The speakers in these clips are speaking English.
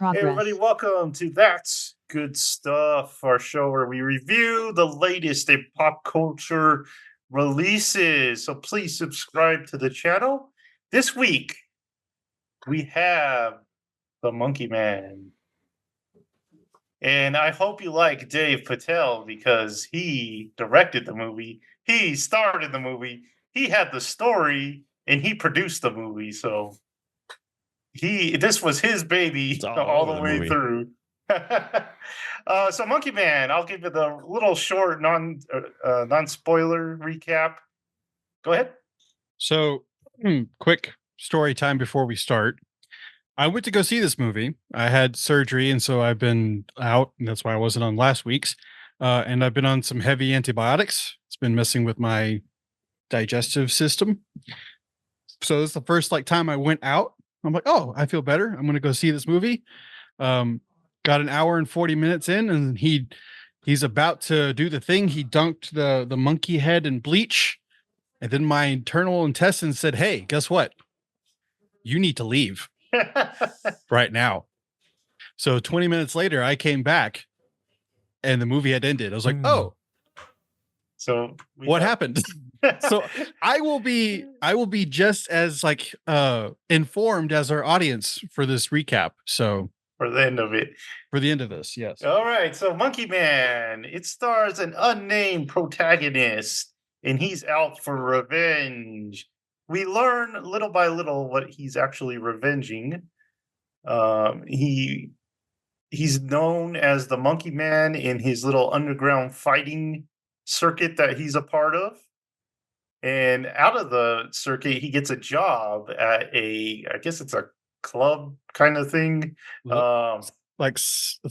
Hey everybody, welcome to That's Good Stuff, our show where we review the latest in pop culture releases. So please subscribe to the channel. This week we have The Monkey Man. And I hope you like Dev Patel because he directed the movie, he starred in the movie, he had the story, and he produced the movie. So this was his baby all the way through. So Monkey Man, I'll give it a little short non spoiler recap. Go ahead. So quick story time before we start. I went to go see this movie. I had surgery, and so I've been out, and that's why I wasn't on last week's. And I've been on some heavy antibiotics. It's been messing with my digestive system. So this is the first time I went out. I'm like, oh, I feel better. I'm going to go see this movie. Got an hour and 40 minutes in, and he's about to do the thing. He dunked the monkey head in bleach, and then my internal intestines said, hey, guess what? You need to leave right now. So 20 minutes later, I came back, and the movie had ended. I was like, oh. So what happened? So I will be just as informed as our audience for this recap. So for the end of it. For the end of this, yes. All right. So Monkey Man, it stars an unnamed protagonist, and he's out for revenge. We learn little by little what he's actually revenging. He's known as the Monkey Man in his little underground fighting circuit that he's a part of. And out of the circuit, he gets a job at I guess it's a club kind of thing. It's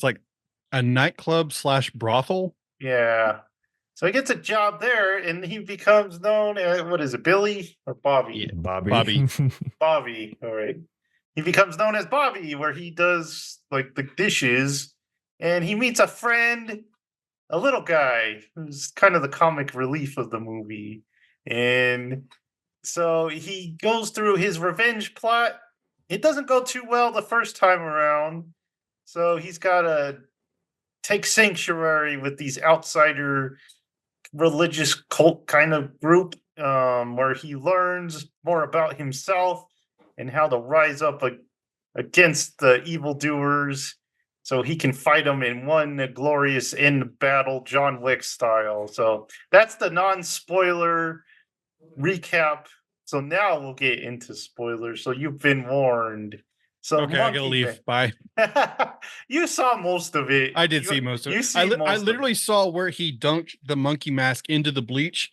like a nightclub / brothel. Yeah. So he gets a job there, and he becomes known as, what is it, Billy or Bobby? Yeah, Bobby. Bobby. All right. He becomes known as Bobby, where he does like the dishes, and he meets a friend, a little guy who's kind of the comic relief of the movie. And so he goes through his revenge plot. It doesn't go too well the first time around. So he's got to take sanctuary with these outsider religious cult kind of group, where he learns more about himself and how to rise up against the evildoers so he can fight them in one glorious end battle, John Wick style. So that's the non-spoiler recap. So now we'll get into spoilers. So you've been warned. So okay, I gotta leave. Bye. You saw most of it. I did see most of it. I literally saw where he dunked the monkey mask into the bleach,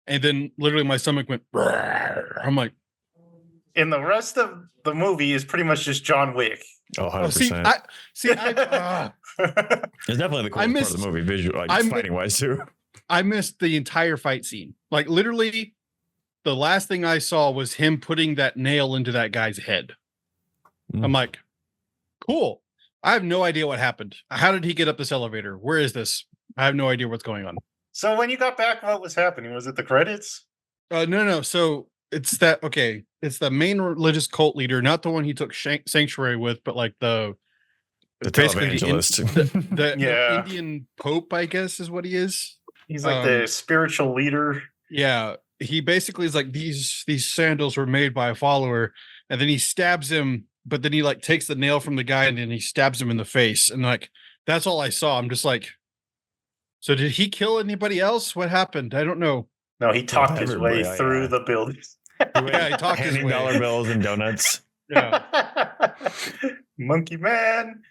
and then literally my stomach went. I'm like, and the rest of the movie is pretty much just John Wick. Oh, 100%. It's definitely the coolest part of the movie, visual, fighting wise too. I missed the entire fight scene. Like literally, the last thing I saw was him putting that nail into that guy's head. I'm like, cool. I have no idea what happened. How did he get up this elevator? Where is this? I have no idea what's going on. So when you got back, what was happening? Was it the credits? No. So it's the main religious cult leader, not the one he took sanctuary with, but like the televangelist. The Indian Pope, I guess, is what he is. He's like the spiritual leader. Yeah. He basically is like, these sandals were made by a follower, and then he stabs him, but then he like takes the nail from the guy and then he stabs him in the face. And like, that's all I saw. I'm just like, so did he kill anybody else? What happened? I don't know. No, he talked his way through the buildings. Yeah, he talked his way. $10 bills and donuts. Yeah. Monkey Man.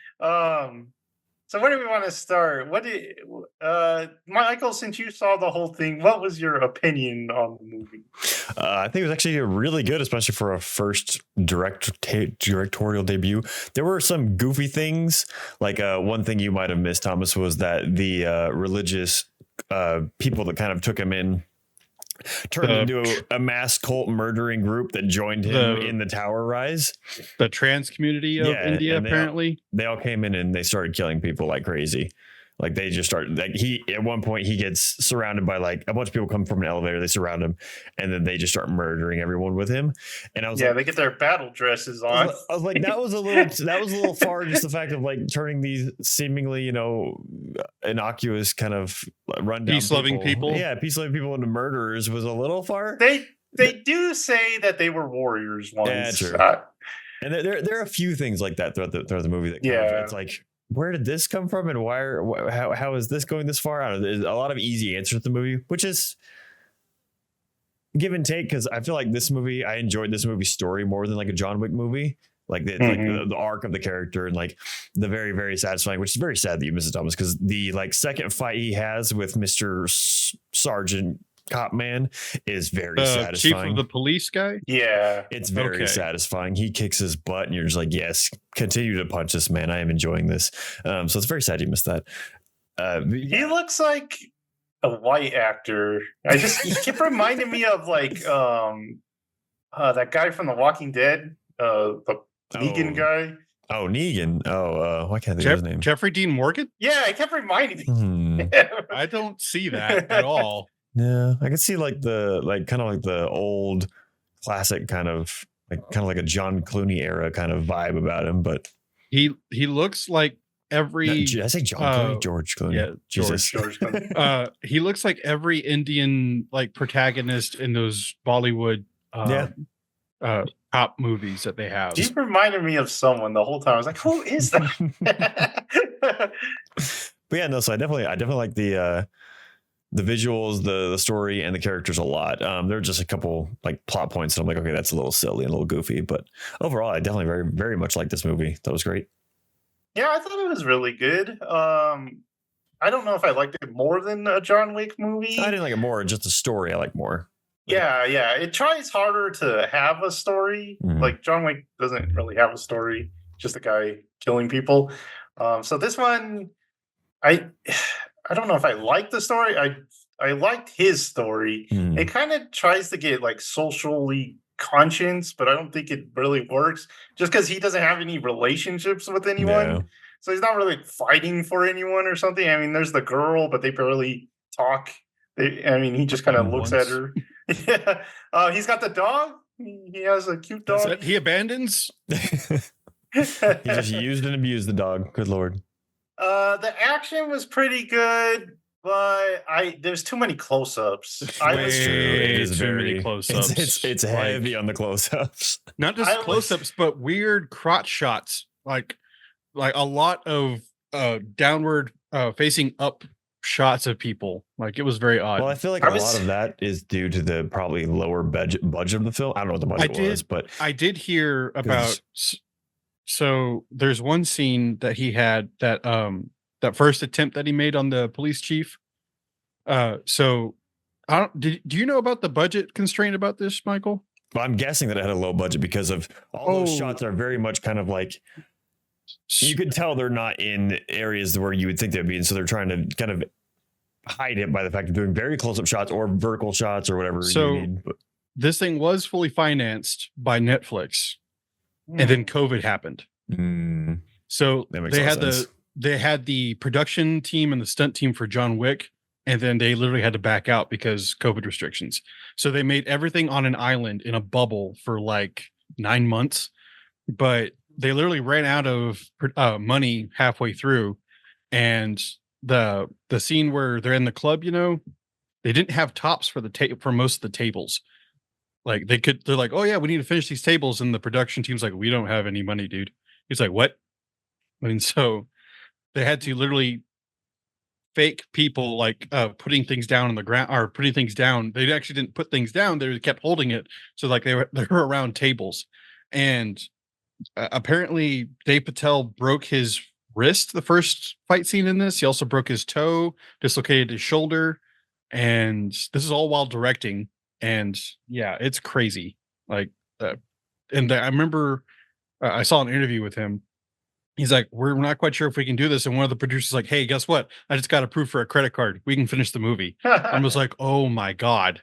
So where do we want to start? Michael, since you saw the whole thing, what was your opinion on the movie? I think it was actually really good, especially for a first directorial debut. There were some goofy things. Like one thing you might have missed, Thomas, was that the religious people that kind of took him in turned into a mass cult murdering group that joined him in the tower rise. The trans community of India, apparently. They all came in and they started killing people like crazy. Like they just start like at one point he gets surrounded by like a bunch of people come from an elevator, they surround him, and then they just start murdering everyone with him. And I was like, they get their battle dresses on. I was like, that was a little far. Just the fact of like turning these seemingly, innocuous kind of rundown Peace-loving people. Yeah, peace-loving people into murderers was a little far. They do say that they were warriors once. Yeah, true. And there are a few things like that throughout the movie that it's like, where did this come from, and how is this going this far? I don't know. There's a lot of easy answers to the movie, which is give and take, because I feel like I enjoyed this movie's story more than like a John Wick movie. Like the arc of the character, and like the very, very satisfying, which is very sad that you missed it, Thomas, because the like second fight he has with Mr. Sergeant Cop Man is very satisfying. Chief of the police guy? Yeah. It's very satisfying. He kicks his butt and you're just like, yes, continue to punch this man. I am enjoying this. So it's very sad you missed that. He looks like a white actor. He kept reminding me of like that guy from The Walking Dead, the Negan guy. Oh, Negan. Oh, why can't I think of his name? Jeffrey Dean Morgan? Yeah, it kept reminding me. I don't see that at all. No, I can see like kind of like the old classic kind of like a John Clooney era kind of vibe about him, but he looks like every. Did I say John Clooney? George Clooney. Yeah, Jesus. George Clooney. He looks like every Indian like protagonist in those Bollywood cop movies that they have. He reminded me of someone the whole time. I was like, who is that? But yeah, no. So I definitely like the visuals, the story, and the characters a lot. There are just a couple like plot points that I'm like, okay, that's a little silly and a little goofy, but overall, I definitely very, very much like this movie. That was great. Yeah, I thought it was really good. I don't know if I liked it more than a John Wick movie. I didn't like it more, just the story I like more. Yeah. It tries harder to have a story. Mhm. Like John Wick doesn't really have a story, just a guy killing people. So this one, I don't know if I like the story. I liked his story. Mhm. It kind of tries to get like socially conscious, but I don't think it really works just because he doesn't have any relationships with anyone. No. So he's not really fighting for anyone or something. I mean, there's the girl, but they barely talk. He just kind of looks at her. Yeah. He's got the dog. He has a cute dog. That he abandons. He just used and abused the dog. Good Lord. The action was pretty good, but there's too many close-ups. It is too many close-ups. It's heavy on the close-ups. Not just close-ups, but weird crotch shots. Like a lot of downward facing up shots of people. Like it was very odd. Well, I feel like a lot of that is due to the probably lower budget of the film. I don't know what the budget was, but I did hear about. So there's one scene that he had that first attempt that he made on the police chief. So do you know about the budget constraint about this, Michael? Well, I'm guessing that it had a low budget because of all those shots are very much kind of like, you could tell they're not in areas where you would think they'd be, and so they're trying to kind of hide it by the fact of doing very close-up shots or vertical shots or whatever you need. This thing was fully financed by Netflix. And then COVID happened. So they had the production team and the stunt team for John Wick, and then they literally had to back out because COVID restrictions. So they made everything on an island in a bubble for like 9 months, but they literally ran out of money halfway through. And the scene where they're in the club, they didn't have tops for for most of the tables. Like they're like, oh yeah, we need to finish these tables. And the production team's like, we don't have any money, dude. He's like, what? So they had to literally fake people like putting things down on the ground or putting things down. They actually didn't put things down. They kept holding it. So like they were around tables. And apparently Dev Patel broke his wrist the first fight scene in this. He also broke his toe, dislocated his shoulder. And this is all while directing. And yeah, it's crazy. Like, I remember I saw an interview with him. He's like, we're not quite sure if we can do this. And one of the producers like, hey, guess what? I just got approved for a credit card. We can finish the movie. I was like, oh my God.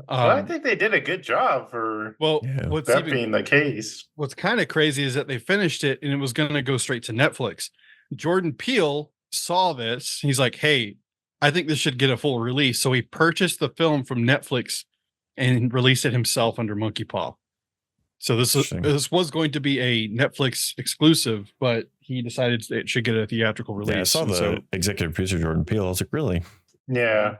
I think they did a good job for that being the case. What's kind of crazy is that they finished it and it was going to go straight to Netflix. Jordan Peele saw this. He's like, "Hey, I think this should get a full release." So he purchased the film from Netflix and released it himself under Monkey Paw. So Interesting. this was going to be a Netflix exclusive, but he decided it should get a theatrical release. Yeah, I saw And the so executive producer Jordan Peele. I was like, really? Yeah.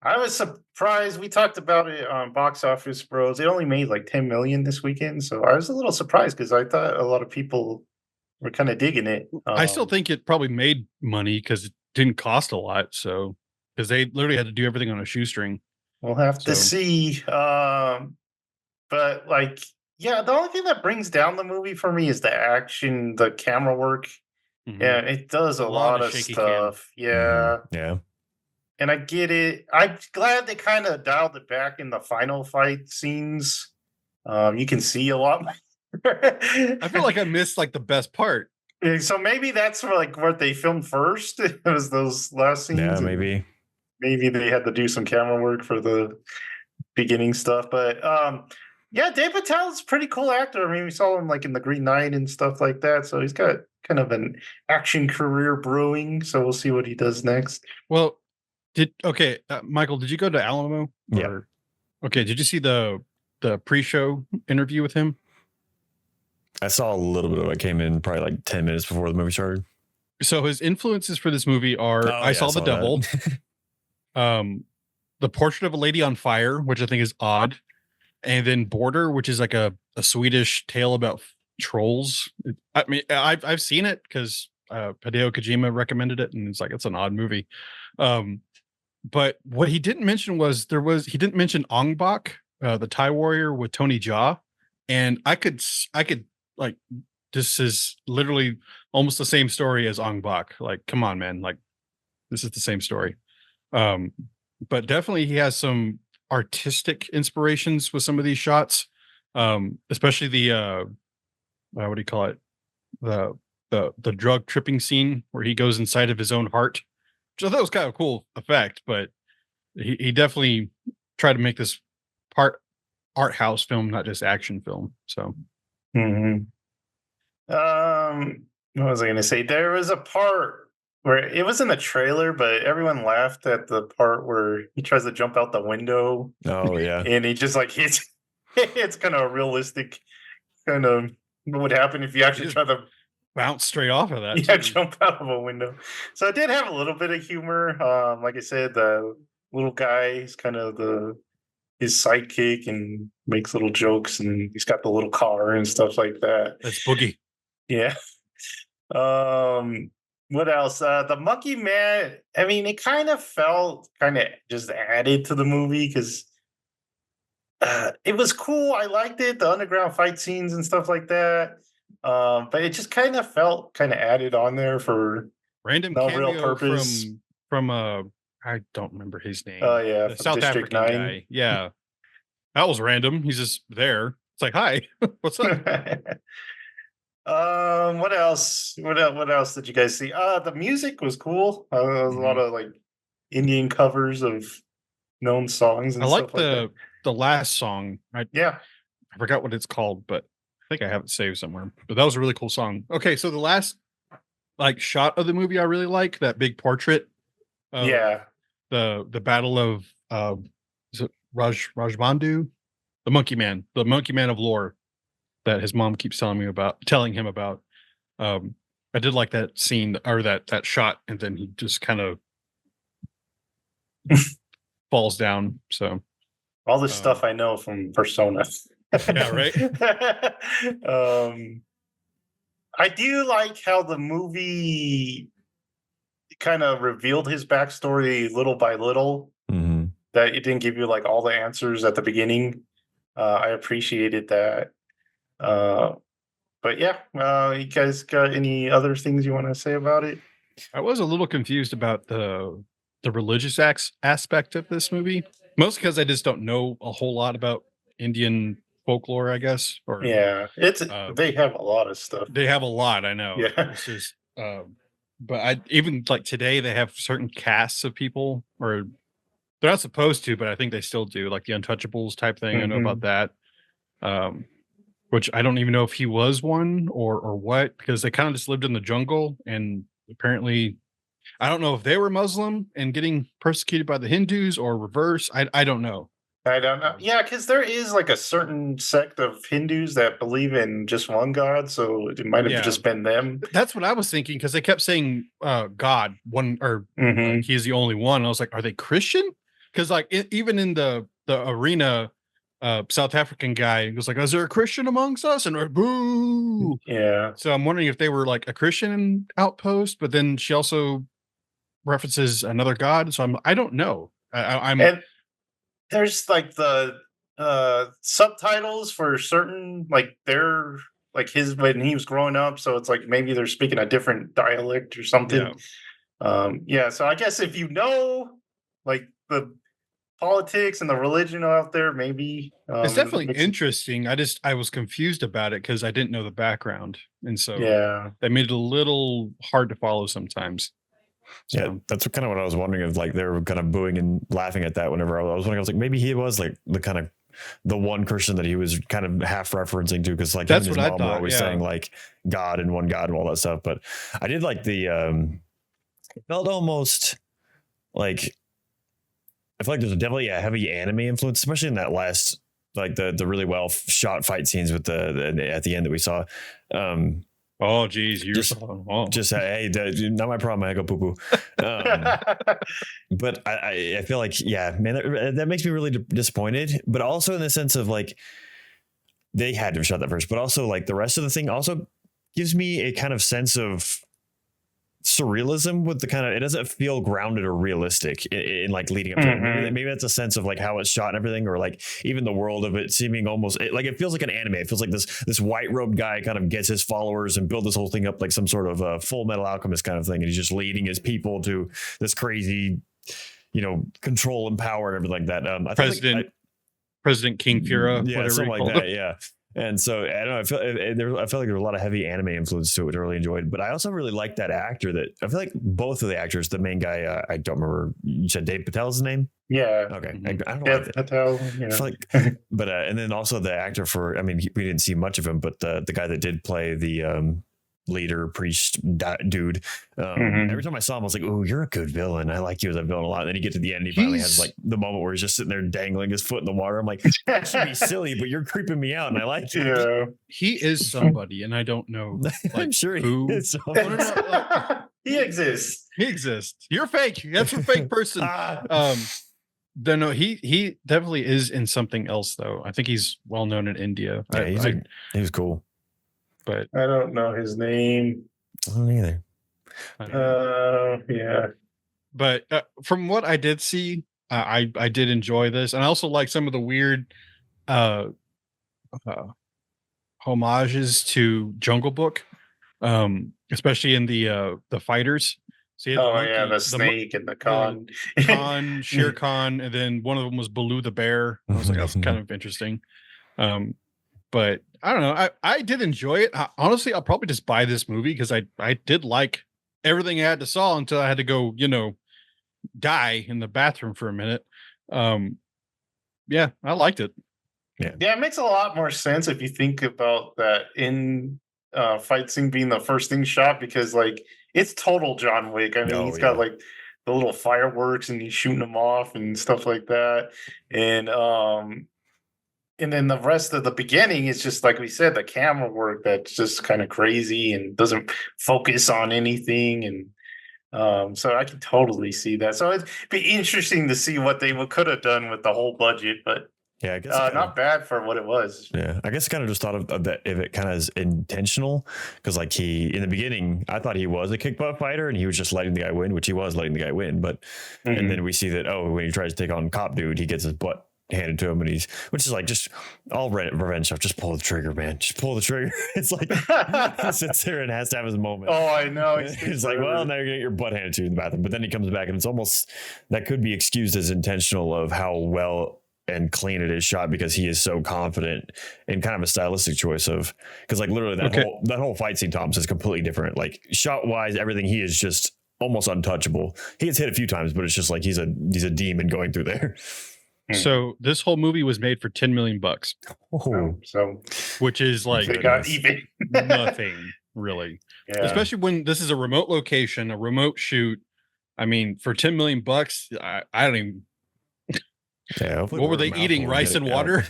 I was surprised. We talked about it on Box Office Bros. It only made like 10 million this weekend, so I was a little surprised because I thought a lot of people were kind of digging it. I still think it probably made money because it didn't cost a lot. So because they literally had to do everything on a shoestring. We'll have to So- see. But like, yeah, the only thing that brings down the movie for me is the action, the camera work. Mhm. Yeah, it does a lot of shaky stuff. Yeah. Mhm. Yeah. And I get it. I'm glad they kind of dialed it back in the final fight scenes. You can see a lot more. I feel like I missed like the best part. So maybe that's like what they filmed first. It was those last scenes. Yeah, and maybe. maybe they had to do some camera work for the beginning stuff. But yeah, Dev Patel's a pretty cool actor. I mean, we saw him like in the Green Knight and stuff like that. So he's got kind of an action career brewing. So we'll see what he does next. Well, Michael, did you go to Alamo? Yeah. Or- okay, did you see the pre-show interview with him? I saw a little bit of it. Came in probably like 10 minutes before the movie started. So his influences for this movie are Oh, I yeah, Saw the Devil, that. The Portrait of a Lady on Fire, which I think is odd, and then Border, which is like a Swedish tale about trolls. I mean, I've seen it because Hideo Kojima recommended it, and it's like it's an odd movie. But what he didn't mention was he didn't mention Ong Bak, the Thai warrior with Tony Jaa, and I could like this is literally almost the same story as Ong Bak. Like, come on, man, like this is the same story. But definitely he has some artistic inspirations with some of these shots, especially the what do you call it, the drug tripping scene where he goes inside of his own heart, which I thought was kind of a cool effect. But he definitely tried to make this art house film, not just action film. So Mm-hmm. What was I going to say? There was a part where it was in the trailer, but everyone laughed at the part where he tries to jump out the window Oh, yeah. and he just like hits. It's kind of a realistic kind of what would happen if you actually just try to bounce straight off of that. yeah too. jump out of a window. So it did have a little bit of humor. Like I said, the little guy is kind of his sidekick and makes little jokes, and he's got the little car and stuff like that. That's Boogie. Yeah. What else? The Monkey Man. I mean, it kind of felt kind of just added to the movie because it was cool. I liked it, the underground fight scenes and stuff like that. But it just kind of felt kind of added on there for Random no cameo real purpose. from I don't remember his name. Oh yeah, The from South District African 9. guy. Yeah, that was random. He's just there. It's like, hi, what's up? What else? What else did you guys see? The music was cool. There was a lot of like Indian covers of known songs and I like stuff like that. the last song. Yeah. I forgot what it's called, but I think I have it saved somewhere. But that was a really cool song. Okay, so the last like shot of the movie I really like, that big portrait. Of Yeah. The battle of is it Rajbandu? The monkey man of lore that his mom keeps telling him about. I did like that scene or that shot, and then he just kind of falls down. So All this stuff I know from Persona. Yeah, right. I do like how the movie kind of revealed his backstory little by little. Mhm. That it didn't give you like all the answers at the beginning. I appreciated that. But yeah, you guys got any other things you want to say about it? I was a little confused about the religious aspect of this movie, mostly because I just don't know a whole lot about Indian folklore, I guess. Or Yeah, it's they have a lot of stuff. they have a lot. I know. Yeah. It's just, but I even like today they have certain casts of people, or they're not supposed to, but I think they still do, like the Untouchables type thing. I know about that. Which I don't even know if he was one or what, because they kind of just lived in the jungle, and apparently I don't know if they were Muslim and getting persecuted by the Hindus or reverse. I don't know. I don't know. Yeah, because there is like a certain sect of Hindus that believe in just one God, so it might have Yeah. just been them. That's what I was thinking because they kept saying God one or Mhm. like, he's the only one. And I was like, are they Christian? Because like even in the arena, South African guy was like, is there a Christian amongst us? And we're boo. Yeah. So I'm wondering if they were like a Christian outpost, but then she also references another God. So I don't know. I'm And there's like the subtitles for certain, like they're like his when he was growing up, so it's like maybe they're speaking a different dialect or something. Yeah, so I guess if you know like the politics and the religion out there, maybe it's it definitely makes it- interesting. I was confused about it because I didn't know the background, and so yeah. that made it a little hard to follow sometimes. Yeah, So, that's kind of what I was wondering. If like they were kind of booing and laughing at that whenever I was wondering, I was like, maybe he was like the kind of the one Christian that he was kind of half referencing to, because like That's him and what I his mom were thought, always yeah. saying like God and one God and all that stuff. But I did like the it felt almost like I feel like there's definitely a heavy anime influence, especially in that last like the really well shot fight scenes with the at the end that we saw. oh geez, you're Just- Just hey, not my problem. I go poo poo. But I feel like, yeah, man, that makes me really disappointed. But also in the sense of like they had to have shot that first, but also like the rest of the thing also gives me a kind of sense of surrealism with the kind of, it doesn't feel grounded or realistic in like leading up to it. Maybe that's a sense of like how it's shot and everything, or like even the world of it seeming almost like it feels like an anime. It feels like this white robed guy kind of gets his followers and build this whole thing up like some sort of Full Metal Alchemist kind of thing, and he's just leading his people to this crazy, control and power and everything like that. I President King Fura, yeah, whatever something you like call that, yeah. And so I don't know. I feel like there was a lot of heavy anime influence to it, which I really enjoyed. But I also really like that actor. That I feel like both of the actors, the main guy, I don't remember. You said Dave Patel's name. Yeah. Okay, Mhm. I don't know. Dev Patel. Yeah. I feel like, but and then also the actor for. I mean, we didn't see much of him, but the guy that did play the leader priest dude. Every time I saw him, I was like, "Oh, you're a good villain. I like you as a villain a lot." And then you get to the end, he finally has like the moment where he's just sitting there dangling his foot in the water. I'm like, "That should be silly, but you're creeping me out, and I like it." Yeah. He is somebody, and I don't know. I'm sure who. he is. He exists. He exists. You're fake. That's a fake person. No, he definitely is in something else though. I think he's well known in India. Yeah, he was cool. But I don't know his name. I don't either. Yeah. But from what I did see, I did enjoy this, and I also like some of the weird homages to Jungle Book, especially in the fighters. So you had Oh yeah, the snake and the con. Khan, Shere Khan, and then one of them was Baloo the bear. I was like, that's kind of interesting. But I don't know. I did enjoy it. Honestly, I'll probably just buy this movie because I did like everything I had to saw until I had to go, die in the bathroom for a minute. Yeah, I liked it. Yeah, it makes a lot more sense if you think about that in fight scene being the first thing shot, because like it's total John Wick. I mean, he's got like the little fireworks and he's shooting them off and stuff like that. And then the rest of the beginning is just like we said, the camera work that's just kind of crazy and doesn't focus on anything. And so I can totally see that. So it'd be interesting to see what they could have done with the whole budget, but yeah, I guess not bad for what it was. Yeah, I guess I kind of just thought of that if it kind of is intentional, because like in the beginning, I thought he was a kick butt fighter and he was just letting the guy win, which he was letting the guy win. But and then we see that when he tries to take on Cop Dude, he gets his butt handed to him, and which is like just all revenge stuff. Just pull the trigger, man. Just pull the trigger. It's like he sits there and has to have his moment. Oh, I know. It's like, well, now you're gonna get your butt handed to you in the bathroom. But then he comes back, and it's almost that could be excused as intentional of how well and clean it is shot, because he is so confident in kind of a stylistic choice of, because like literally that whole fight scene, Thomas, is completely different. Like shot wise, everything, he is just almost untouchable. He gets hit a few times, but it's just like he's a demon going through there. So this whole movie was made for $10 million, so which is like they got even nothing really, yeah. especially when this is a remote location, a remote shoot. I mean, for 10 million bucks, I don't even. Yeah, hopefully What were word they of mouth eating? will Rice get and it out. water?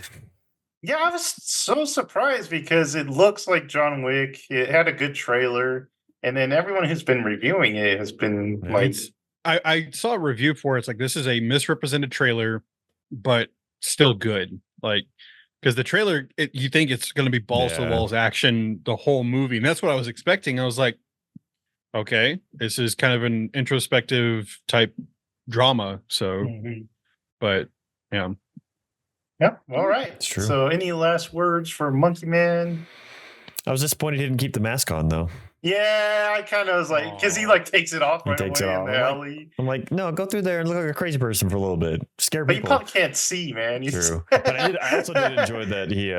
Yeah, I was so surprised because it looks like John Wick. It had a good trailer, and then everyone who's been reviewing it has been Yeah. like, It's I saw a review for it. It's like this is a misrepresented trailer, but still good. Like because the trailer, you think it's going to be balls to the Yeah. walls action the whole movie, and that's what I was expecting. I was like, okay, this is kind of an introspective type drama. So, mhm. but yeah, Yeah, all right. It's true. So, any last words for Monkey Man? I was disappointed he didn't keep the mask on though. Yeah, I kind of was like, because he Aw. like takes it off He right takes away it in off. the alley. I'm like, no, go through there and look like a crazy person for a little bit. Scare But you people. probably can't see, man. You just- True. But I also did enjoy that he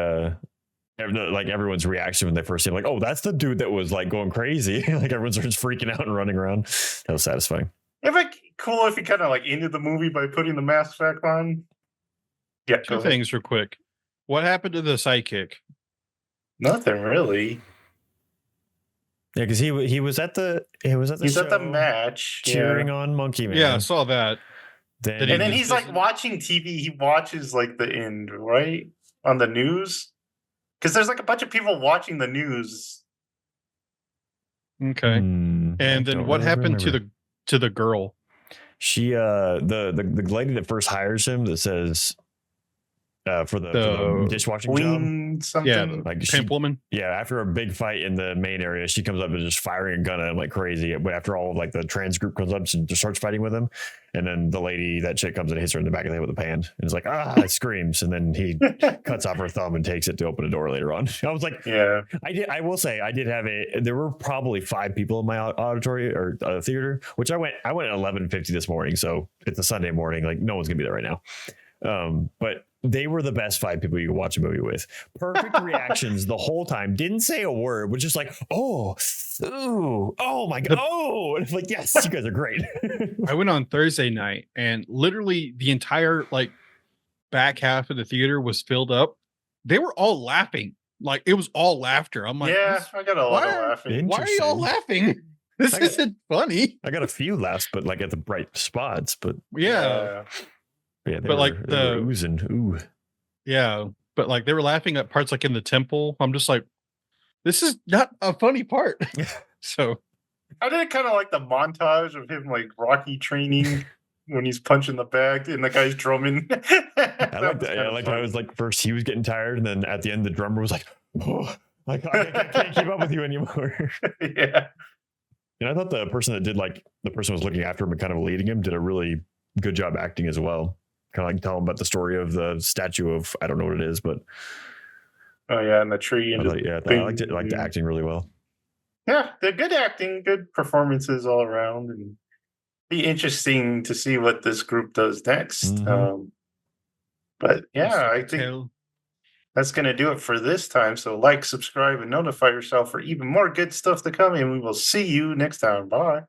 like everyone's reaction when they first see him, like, oh, that's the dude that was like going crazy. Like everyone starts freaking out and running around. That was satisfying. It'd be cool if he kind of like ended the movie by putting the mask back on. Yeah, go two ahead. things real quick. What happened to the sidekick? Nothing really. Yeah, because he was at the He's show, at the match, cheering on Monkey Man. Yeah, I saw that. Then, Did and then was he's like visiting- watching TV. He watches like the end, right, on the news, because there's like a bunch of people watching the news. Okay. I And then don't what really happened remember. to the girl? She the lady that first hires him that says for the dishwashing job. Queen something. Yeah, the Like pimp woman. Yeah, after a big fight in the main area, she comes up and just firing a gun at him like crazy. But after all, like the trans group comes up and just starts fighting with him, and then the lady, that chick, comes and hits her in the back of the head with a pan, and is like, it screams, and then he cuts off her thumb and takes it to open a door later on. I was like, Yeah. I will say, I did have there were probably 5 people in my auditory or theater, which I went at 11:50 this morning, so it's a Sunday morning, like no one's gonna be there right now. But they were the best 5 people you could watch a movie with. Perfect reactions the whole time. Didn't say a word, was just like, oh, ooh, oh my god, oh, and it's like, yes, you guys are great. I went on Thursday night, and literally the entire like back half of the theater was filled up. They were all laughing. Like it was all laughter. I'm like, Yeah, I got a lot of why- laughing. why are you all laughing? This I got- isn't funny. I got a few laughs, but like at the bright spots. But Yeah. they But, like, they were the- oozing. Ooh. Yeah. But like they were laughing at parts like in the temple. I'm just like, this is not a funny part. So I did kind of like the montage of him like Rocky training when he's punching the bag and the guy's drumming. I like that. Yeah, I like how it was like first he was getting tired, and then at the end the drummer was like, oh, like I can't keep up with you anymore. Yeah. And I thought the person that did, like, the person who was looking after him and kind of leading him did a really good job acting as well. Kind of like tell him about the story of the statue of, I don't know what it is, but Oh yeah, and the tree and I liked it. I liked the acting really well. Yeah, they're good acting, good performances all around, and be interesting to see what this group does next. Mhm. But yeah, I think Patel. that's going to do it for this time. So like, subscribe, and notify yourself for even more good stuff to come. And we will see you next time. Bye.